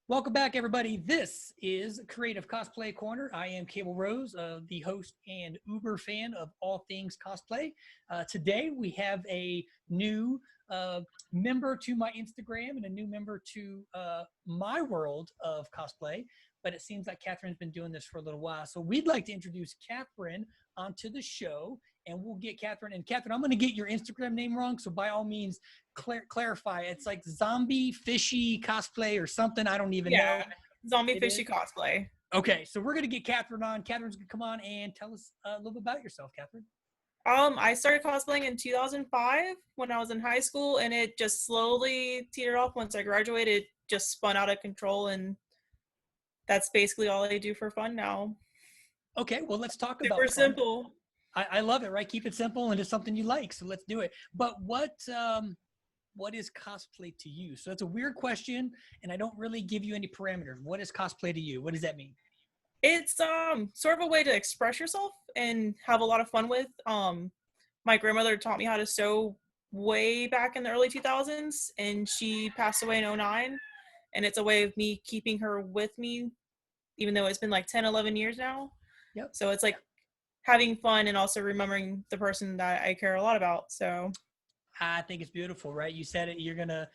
Welcome back, everybody. This is Creative Cosplay Corner. I am Cable Rose, the host and uber fan of all things cosplay. Today, we have a new member to my Instagram and a new member to my world of cosplay. But it seems like Catherine's been doing this for a little while. So we'd like to introduce Katherine onto the show, and we'll get Katherine. And Katherine, I'm going to get your Instagram name wrong, so by all means, clarify. It's like zombie fishy cosplay or something. I don't even know. Zombie fishy cosplay. Okay, so we're going to get Katherine on. Katherine's going to come on and tell us a little bit about yourself, Katherine. I started cosplaying in 2005 when I was in high school, and it just slowly teetered off once I graduated. It just spun out of control, and that's basically all I do for fun now. Okay, well, let's talk about Super simple. I love it, right? Keep it simple and just something you like, so let's do it. But what is cosplay to you? So that's a weird question, and I don't really give you any parameters. What is cosplay to you? What does that mean? It's sort of a way to express yourself and have a lot of fun with. My grandmother taught me how to sew way back in the early 2000s, and she passed away in 2009, and it's a way of me keeping her with me, even though it's been like 10, 11 years now. Yep. So it's like having fun and also remembering the person that I care a lot about. So I think it's beautiful, right? You said it. You're gonna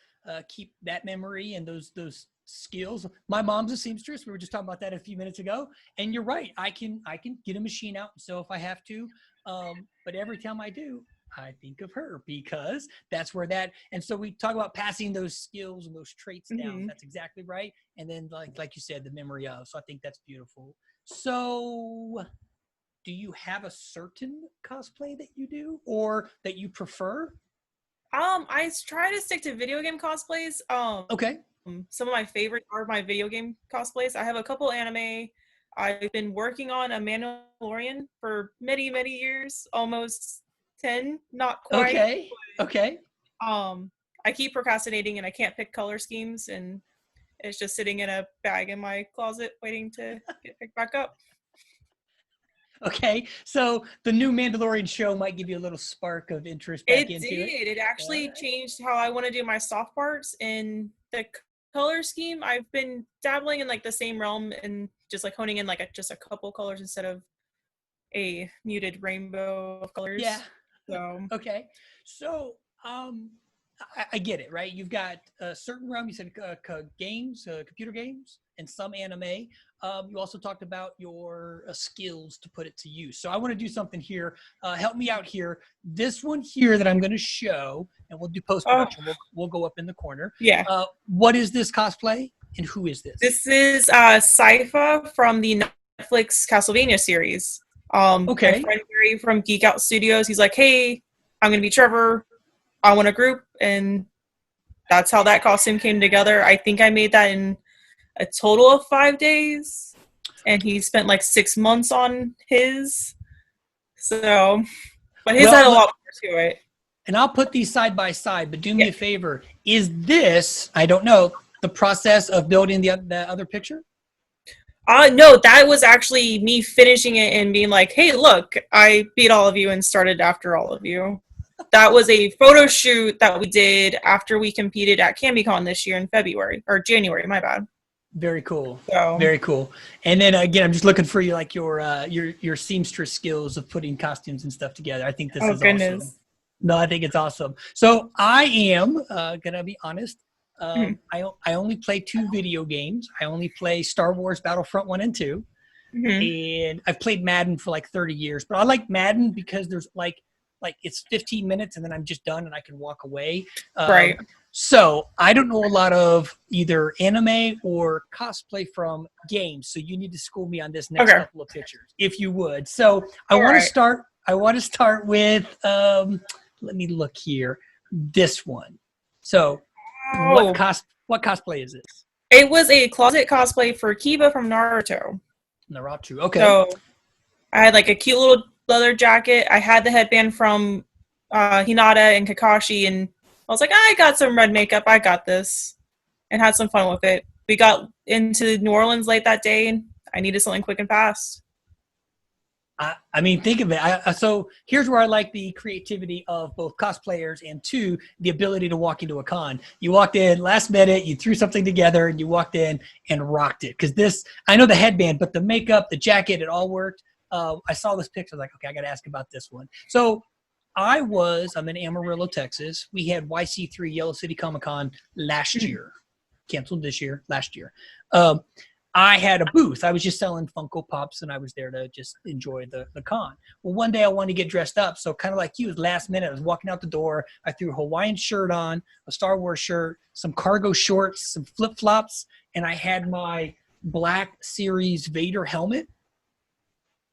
keep that memory and those skills. My mom's a seamstress. We were just talking about that a few minutes ago, and you're right. I can get a machine out and sew if I have to. But every time I do, I think of her because that's where that. And so we talk about passing those skills and those traits down. That's exactly right. And then like you said, the memory of. So I think that's beautiful. So, do you have a certain cosplay that you do or that you prefer? I try to stick to video game cosplays. Okay. Some of my favorite are my video game cosplays. I have a couple anime. I've been working on a Mandalorian for many, many years, almost 10, not quite. Okay. I keep procrastinating and I can't pick color schemes, and it's just sitting in a bag in my closet waiting to get picked back up. Okay, so the new Mandalorian show might give you a little spark of interest back into it. It actually changed how I want to do my soft parts. In the color scheme, I've been dabbling in like the same realm and just like honing in like just a couple colors instead of a muted rainbow of colors. Yeah. So okay. So I get it, right? You've got a certain realm. You said games, computer games, and some anime. You also talked about your skills to put it to use. So I want to do something here. Help me out here. This one here that I'm going to show, and we'll do post-production. We'll go up in the corner. Yeah. What is this cosplay, and who is this? This is Sypha from the Netflix Castlevania series. Okay. My friend Gary from Geek Out Studios, he's like, hey, I'm going to be Trevor. I want a group, and that's how that costume came together. I think I made that in a total of 5 days, and he spent like 6 months on his. So, but his had a lot more to it. And I'll put these side by side, but do me a favor. Is this, I don't know, the process of building the other picture? No, that was actually me finishing it and being like, hey, look, I beat all of you and started after all of you. That was a photo shoot that we did after we competed at CamiCon this year in February, or January, my bad. Very cool. So. Very cool. And then again, I'm just looking for you, like your seamstress skills of putting costumes and stuff together. I think this is awesome. No, I think it's awesome. So I am gonna be honest. I only play 2 video games. I only play Star Wars Battlefront 1 and 2, and I've played Madden for like 30 years. But I like Madden because there's like it's 15 minutes and then I'm just done and I can walk away. Right. So I don't know a lot of either anime or cosplay from games. So you need to school me on this next couple of pictures, if you would. So I want to start with, let me look here. This one. So what cosplay is this? It was a closet cosplay for Kiba from Naruto. Okay. So I had like a cute little leather jacket. I had the headband from Hinata and Kakashi, and I was like, I got some red makeup. I got this, and had some fun with it. We got into New Orleans late that day, and I needed something quick and fast. I mean, think of it. So here's where I like the creativity of both cosplayers and two, the ability to walk into a con. You walked in last minute, you threw something together, and you walked in and rocked it. Because this, I know the headband, but the makeup, the jacket, it all worked. I saw this picture. I was like, okay, I got to ask about this one. So I'm in Amarillo, Texas. We had YC3 Yellow City Comic Con last year, canceled this year, last year. I had a booth. I was just selling Funko Pops, and I was there to just enjoy the con. Well, one day I wanted to get dressed up, so kind of like you, it was last minute. I was walking out the door. I threw a Hawaiian shirt on, a Star Wars shirt, some cargo shorts, some flip-flops, and I had my Black Series Vader helmet.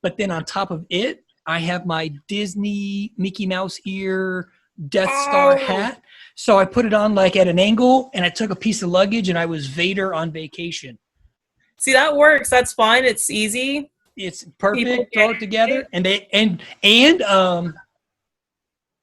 But then on top of it, I have my Disney Mickey Mouse ear Death Star hat. So I put it on like at an angle, and I took a piece of luggage, and I was Vader on vacation. See, that works. That's fun. It's easy. It's perfect. Throw it together. And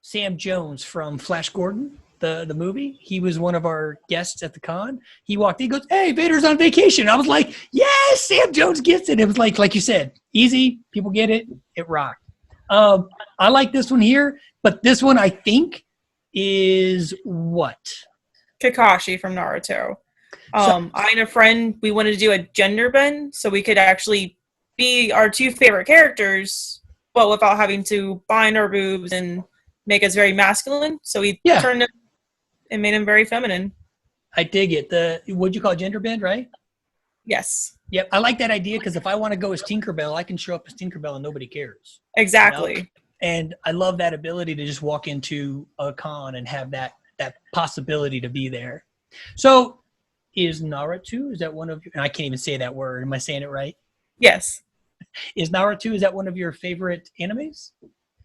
Sam Jones from Flash Gordon, the movie, he was one of our guests at the con. He walked in, he goes, "Hey, Vader's on vacation." I was like, yes, Sam Jones gets it. It was like you said, easy. People get it. It rocked. I like this one here, but this one I think is what? Kakashi from Naruto. I and a friend, we wanted to do a gender bend so we could actually be our two favorite characters, but without having to bind our boobs and make us very masculine. So we turned him and made him very feminine. I dig it. What'd you call it, gender bend, right? Yes. Yep. I like that idea because if I want to go as Tinkerbell, I can show up as Tinkerbell and nobody cares. Exactly. You know? And I love that ability to just walk into a con and have that possibility to be there. So is Naruto, is that one of your, I can't even say that word. Am I saying it right? Yes. Is Naruto, is that one of your favorite animes?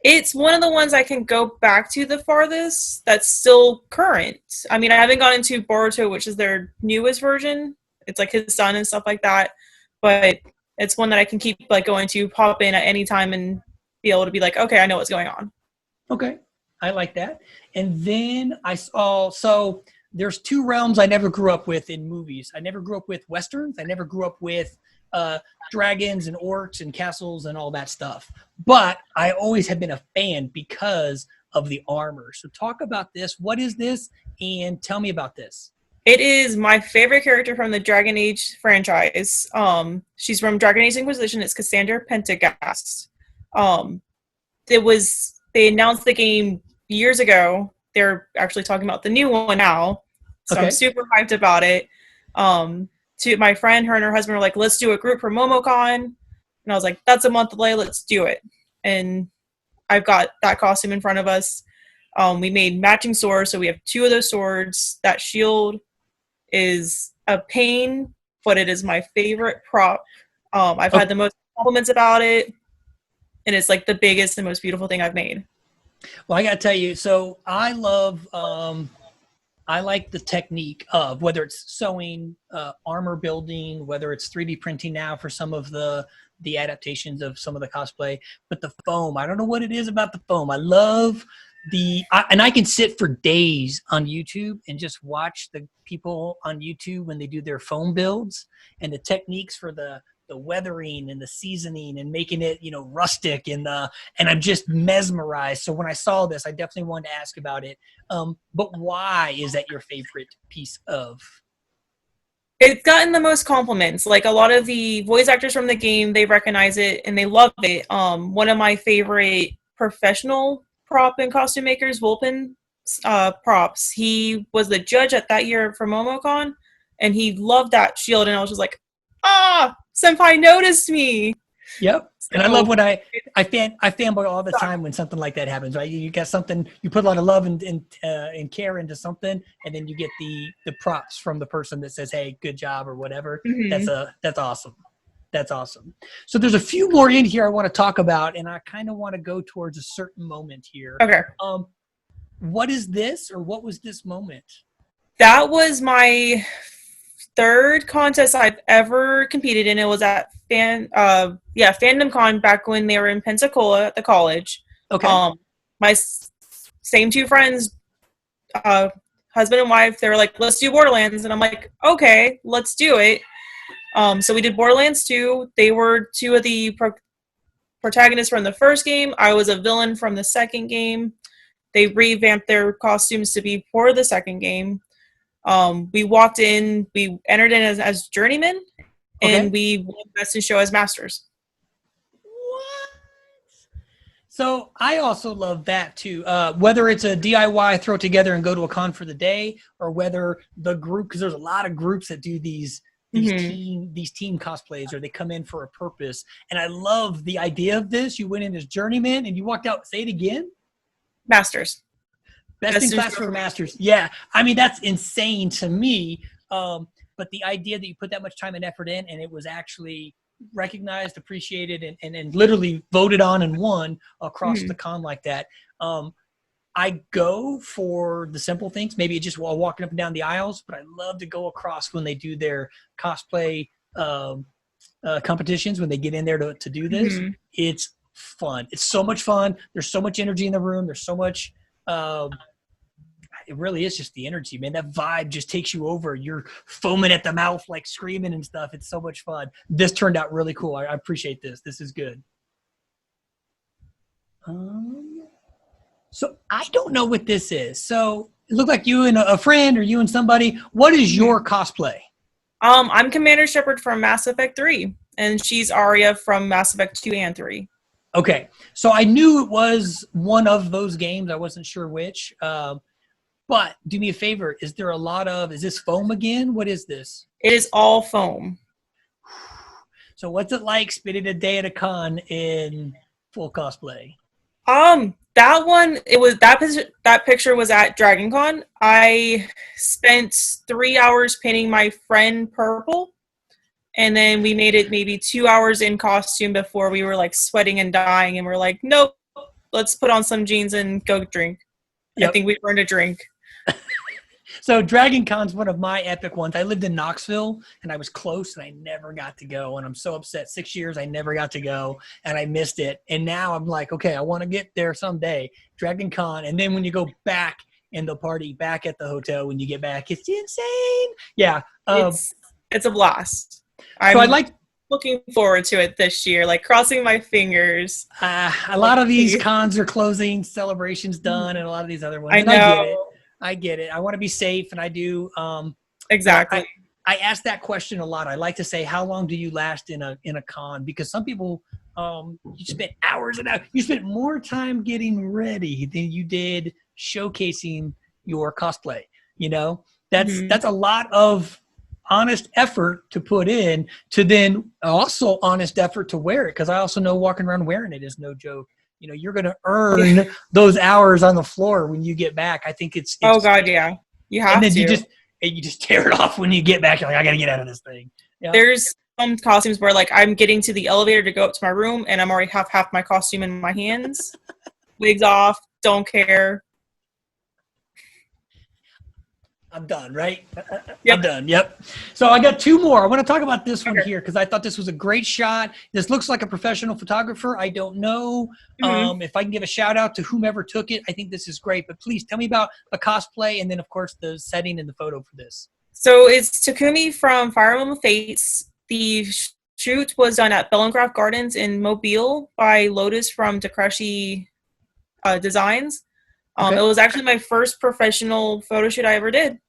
It's one of the ones I can go back to the farthest that's still current. I mean, I haven't gone into Boruto, which is their newest version. It's like his son and stuff like that. But it's one that I can keep like going to, pop in at any time and be able to be like, okay, I know what's going on. Okay. I like that. And then I saw, so there's two realms I never grew up with in movies. I never grew up with Westerns. I never grew up with dragons and orcs and castles and all that stuff. But I always have been a fan because of the armor. So talk about this. What is this? And tell me about this. It is my favorite character from the Dragon Age franchise. She's from Dragon Age Inquisition. It's Cassandra Pendergast. They announced the game years ago. They're actually talking about the new one now. So okay. I'm super hyped about it. To my friend, her and her husband were like, let's do a group for MomoCon. And I was like, that's a month away. Let's do it. And I've got that costume in front of us. We made matching swords. So we have two of those swords. That shield is a pain, but it is my favorite prop. I've had the most compliments about it. And it's like the biggest and most beautiful thing I've made. Well, I got to tell you, so I love, I like the technique of whether it's sewing, armor building, whether it's 3D printing now for some of the adaptations of some of the cosplay, but the foam, I don't know what it is about the foam. I love and I can sit for days on YouTube and just watch the people on YouTube when they do their foam builds and the techniques for the weathering and the seasoning and making it, rustic and I'm just mesmerized. So when I saw this, I definitely wanted to ask about it. But why is that your favorite piece of? It's gotten the most compliments. Like a lot of the voice actors from the game, they recognize it and they love it. One of my favorite professional prop and costume makers, Wolpen Props, he was the judge at that year for MomoCon and he loved that shield and I was just like, Senpai noticed me. Yep. And I love when I fanboy all the time when something like that happens, right? You got something, you put a lot of love and care into something, and then you get the props from the person that says, hey, good job or whatever. Mm-hmm. That's awesome. That's awesome. So there's a few more in here I want to talk about, and I kind of want to go towards a certain moment here. Okay. What is this, or what was this moment? That was my third contest I've ever competed in. It was at Fandom Con back when they were in Pensacola at the college. Okay. My same two friends, husband and wife, they were like, let's do Borderlands. And I'm like, okay, let's do it. So we did Borderlands 2. They were two of the protagonist from the first game. I was a villain from the second game. They revamped their costumes to be for the second game. We entered in as journeymen, and we won Best in Show as masters. What? So I also love that too. Whether it's a DIY, throw it together and go to a con for the day, or whether the group, because there's a lot of groups that do these team cosplays, or they come in for a purpose. And I love the idea of this. You went in as journeyman and you walked out. Say it again. Masters. Best in class for the masters. Yeah. I mean, that's insane to me. But the idea that you put that much time and effort in, and it was actually recognized, appreciated, and literally voted on and won across the con like that. I go for the simple things, maybe just while walking up and down the aisles, but I love to go across when they do their cosplay competitions, when they get in there to do this. It's fun. It's so much fun. There's so much energy in the room. There's so much it really is just the energy, man. That vibe just takes you over. You're foaming at the mouth, like screaming and stuff. It's so much fun. This turned out really cool. I appreciate this. This is good. So I don't know what this is. So it looked like you and a friend, or you and somebody. What is your cosplay? I'm Commander Shepard from Mass Effect 3, and she's Arya from Mass Effect 2 and 3. Okay. So I knew it was one of those games. I wasn't sure which. But do me a favor. Is this foam again? What is this? It is all foam. So what's it like spending a day at a con in full cosplay? That one, that picture was at Dragon Con. I spent 3 hours painting my friend purple, and then we made it maybe 2 hours in costume before we were like sweating and dying, and we're like, nope, let's put on some jeans and go drink. Yep. I think we burned a drink. So Dragon Con's one of my epic ones. I lived in Knoxville, and I was close, and I never got to go. And I'm so upset. 6 years, I never got to go, and I missed it. And now I'm like, okay, I want to get there someday. Dragon Con. And then when you go back in the party, back at the hotel, when you get back, it's insane. Yeah. It's a blast. I'm looking forward to it this year, like crossing my fingers. A lot of these cons are closing, celebrations done, and a lot of these other ones. I know. I get it. I want to be safe, and I do. Exactly. I ask that question a lot. I like to say, how long do you last in a con? Because some people, you spent hours and hours. You spent more time getting ready than you did showcasing your cosplay. You know, that's a lot of honest effort to put in, to then also honest effort to wear it. Because I also know walking around wearing it is no joke. You know, you're going to earn those hours on the floor when you get back. I think it's oh God, yeah. You have and then to. You just tear it off when you get back. You're like, I got to get out of this thing. Yeah. There's some costumes where like I'm getting to the elevator to go up to my room, and I'm already half my costume in my hands. Wigs off, don't care. I'm done, right? Yep. I'm done. Yep. So I got two more. I want to talk about this one here because I thought this was a great shot. This looks like a professional photographer. I don't know if I can give a shout out to whomever took it. I think this is great. But please tell me about the cosplay and then, of course, the setting and the photo for this. So it's Takumi from Fire Emblem Fates. The shoot was done at Bellencraft Gardens in Mobile by Lotus from Kakashi Designs. It was actually my first professional photo shoot I ever did.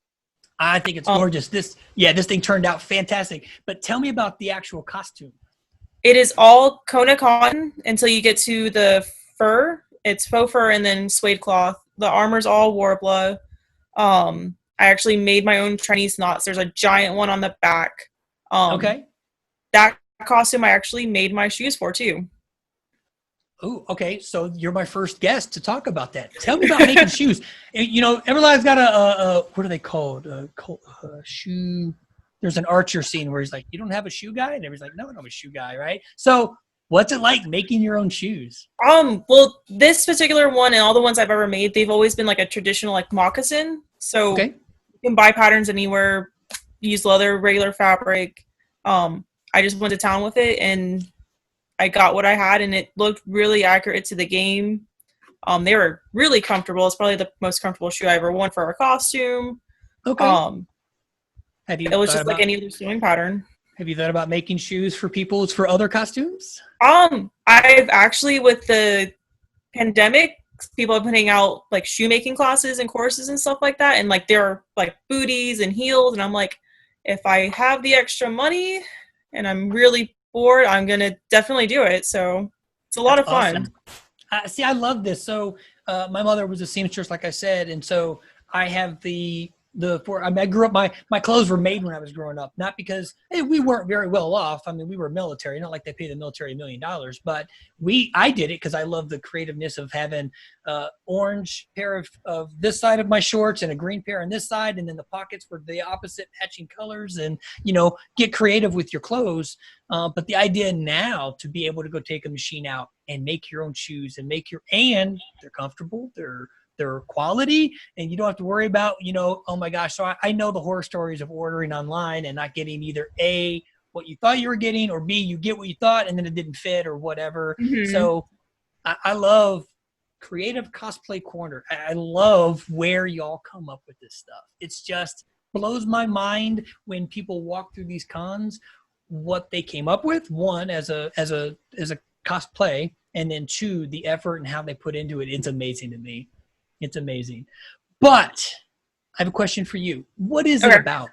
I think it's gorgeous. This thing turned out fantastic. But tell me about the actual costume. It is all Kona cotton until you get to the fur. It's faux fur and then suede cloth. The armor's all Warbler. I actually made my own Chinese knots. There's a giant one on the back. That costume I actually made my shoes for too. Oh, okay. So you're my first guest to talk about that. Tell me about making shoes. You know, everybody's got a what are they called? Shoe. There's an Archer scene where he's like, "You don't have a shoe guy," and everybody's like, "No, I'm a shoe guy," right? So, what's it like making your own shoes? Well, this particular one and all the ones I've ever made, they've always been like a traditional like moccasin. So you can buy patterns anywhere, use leather, regular fabric. I just went to town with it and I got what I had, and it looked really accurate to the game. They were really comfortable. It's probably the most comfortable shoe I ever worn for a costume. Okay. It was just like any other sewing pattern. Have you thought about making shoes for for other costumes? I've actually, with the pandemic, people are putting out like shoemaking classes and courses and stuff like that, and like they're like booties and heels, and I'm like, if I have the extra money and I'm really bored, I'm gonna definitely do it. So it's a lot That's of fun. awesome. See, I love this. So my mother was a seamstress, like I said, and so I have the for. I mean, I grew up. My clothes were made when I was growing up, not because we weren't very well off. I mean, we were military, not like they pay the military $1 million, but I did it because I love the creativeness of having orange pair of this side of my shorts and a green pair on this side, and then the pockets were the opposite matching colors, and get creative with your clothes. But the idea now to be able to go take a machine out and make your own shoes and and they're comfortable, they're quality, and you don't have to worry about, oh my gosh. So I know the horror stories of ordering online and not getting either A, what you thought you were getting, or B, you get what you thought and then it didn't fit or whatever. Mm-hmm. So I love Creative Cosplay Corner. I love where y'all come up with this stuff. It's just blows my mind when people walk through these cons, what they came up with. One, as a cosplay, and then two, the effort and how they put into it. It's amazing to me. It's amazing. But I have a question for you. What is it about?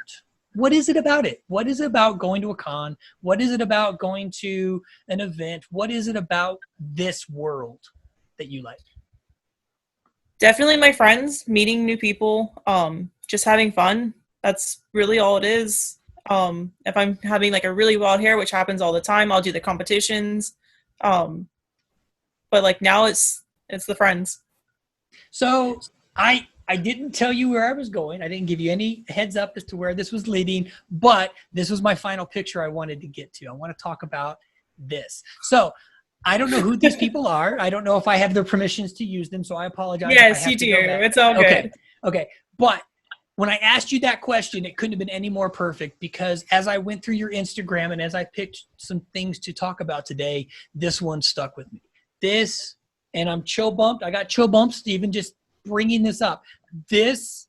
What is it about it? What is it about going to a con? What is it about going to an event? What is it about this world that you like? Definitely my friends, meeting new people, just having fun. That's really all it is. If I'm having like a really wild hair, which happens all the time, I'll do the competitions. But like now it's the friends. So I didn't tell you where I was going. I didn't give you any heads up as to where this was leading, but this was my final picture I wanted to get to. I want to talk about this. So I don't know who these people are. I don't know if I have their permissions to use them, so I apologize. Yes, you do. It's all good. Okay. But when I asked you that question, it couldn't have been any more perfect, because as I went through your Instagram and as I picked some things to talk about today, this one stuck with me. And I'm chill bumped. I got chill bumps even just bringing this up. This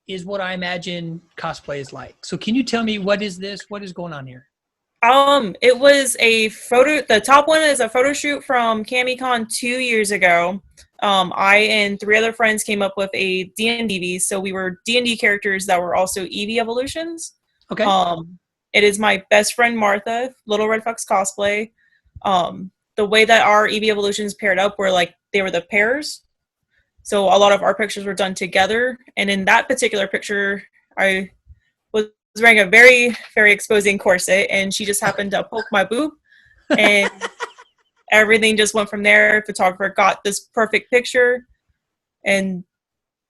is what I imagine cosplay is like. So can you tell me, what is this? What is going on here? It was a photo. The top one is a photo shoot from CamiCon 2 years ago. I and 3 other friends came up with a D&D. So we were D&D characters that were also Eevee evolutions. Okay. It is my best friend Martha, Little Red Fox Cosplay. The way that our Eevee evolutions paired up were like they were the pairs. So a lot of our pictures were done together. And in that particular picture, I was wearing a very, very exposing corset, and she just happened to poke my boob, and everything just went from there. Photographer got this perfect picture, and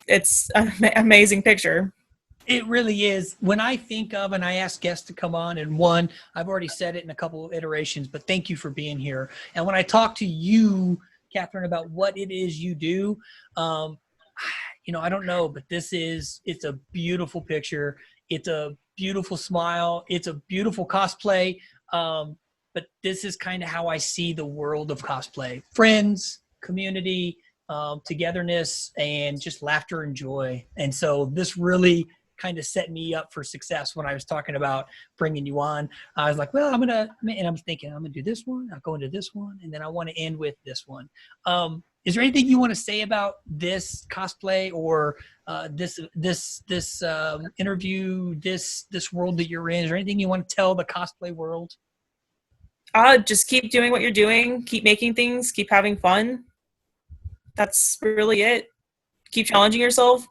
it's an amazing picture. It really is. When I think of, and I ask guests to come on, and one, I've already said it in a couple of iterations, but thank you for being here. And when I talk to you, Katherine, about what it is you do, I don't know, but it's a beautiful picture. It's a beautiful smile. It's a beautiful cosplay. But this is kind of how I see the world of cosplay. Friends, community, togetherness, and just laughter and joy. And so this really kind of set me up for success when I was talking about bringing you on. I was like, well, and I'm thinking, I'm going to do this one. I'll go into this one. And then I want to end with this one. Is there anything you want to say about this cosplay, or this interview, this world that you're in? Is there anything you want to tell the cosplay world? Just keep doing what you're doing. Keep making things. Keep having fun. That's really it. Keep challenging yourself.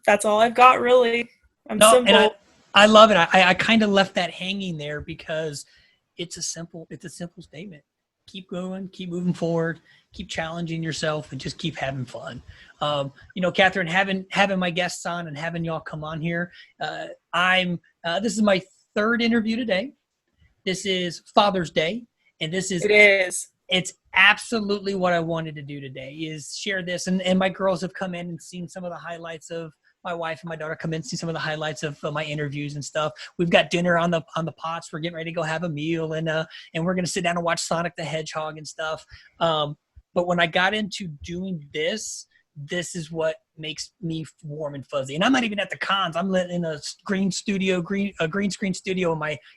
That's all I've got, really. Simple. And I love it. I kind of left that hanging there because it's a simple statement. Keep going, keep moving forward, keep challenging yourself, and just keep having fun. Katherine, having my guests on and having y'all come on here. This is my 3rd interview today. This is Father's Day, and it's absolutely what I wanted to do today, is share this. And my girls have come in and seen some of the highlights of, my wife and my daughter come in and see some of the highlights of my interviews and stuff. We've got dinner on the pots. We're getting ready to go have a meal, and we're going to sit down and watch Sonic the Hedgehog and stuff. But when I got into doing this is what makes me warm and fuzzy. And I'm not even at the cons. I'm in a green screen studio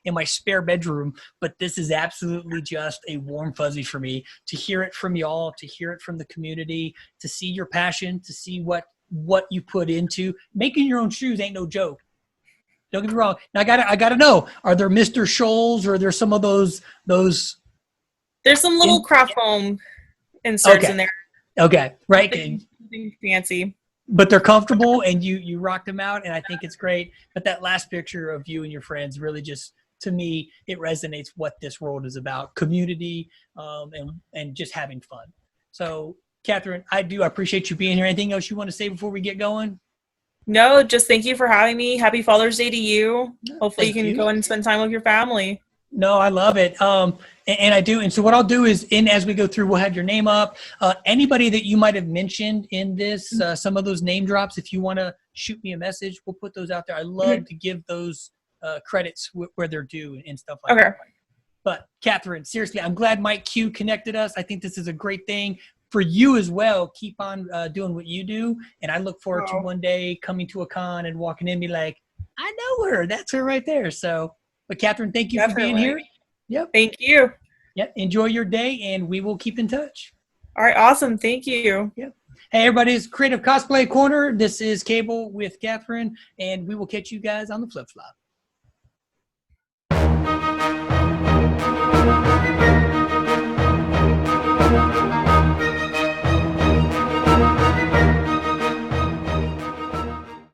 in my spare bedroom. But this is absolutely just a warm fuzzy for me to hear it from y'all, to hear it from the community, to see your passion, to see what you put into making your own shoes. Ain't no joke. Don't get me wrong. Now I gotta know: are there Mr. Scholl's, or are there some of those? There's some little craft foam inserts in there. Okay, right. Nothing fancy, but they're comfortable, and you rock them out, and I think it's great. But that last picture of you and your friends really just, to me, it resonates what this world is about: community, and just having fun. So, Katherine, I appreciate you being here. Anything else you want to say before we get going? No, just thank you for having me. Happy Father's Day to you. Hopefully you can go and spend time with your family. No, I love it. And I do. And so what I'll do is, as we go through, we'll have your name up. Anybody that you might have mentioned in this, some of those name drops, if you want to shoot me a message, we'll put those out there. I love to give those credits where they're due and stuff like that. But Katherine, seriously, I'm glad Mike Q connected us. I think this is a great thing for you as well. Keep on doing what you do. And I look forward to one day coming to a con and walking in and be like, I know her. That's her right there. So, but Katherine, thank you for being here. Yep. Thank you. Yep. Enjoy your day, and we will keep in touch. All right. Awesome. Thank you. Yep. Hey, everybody. It's Creative Cosplay Corner. This is Cable with Katherine, and we will catch you guys on the flip flop.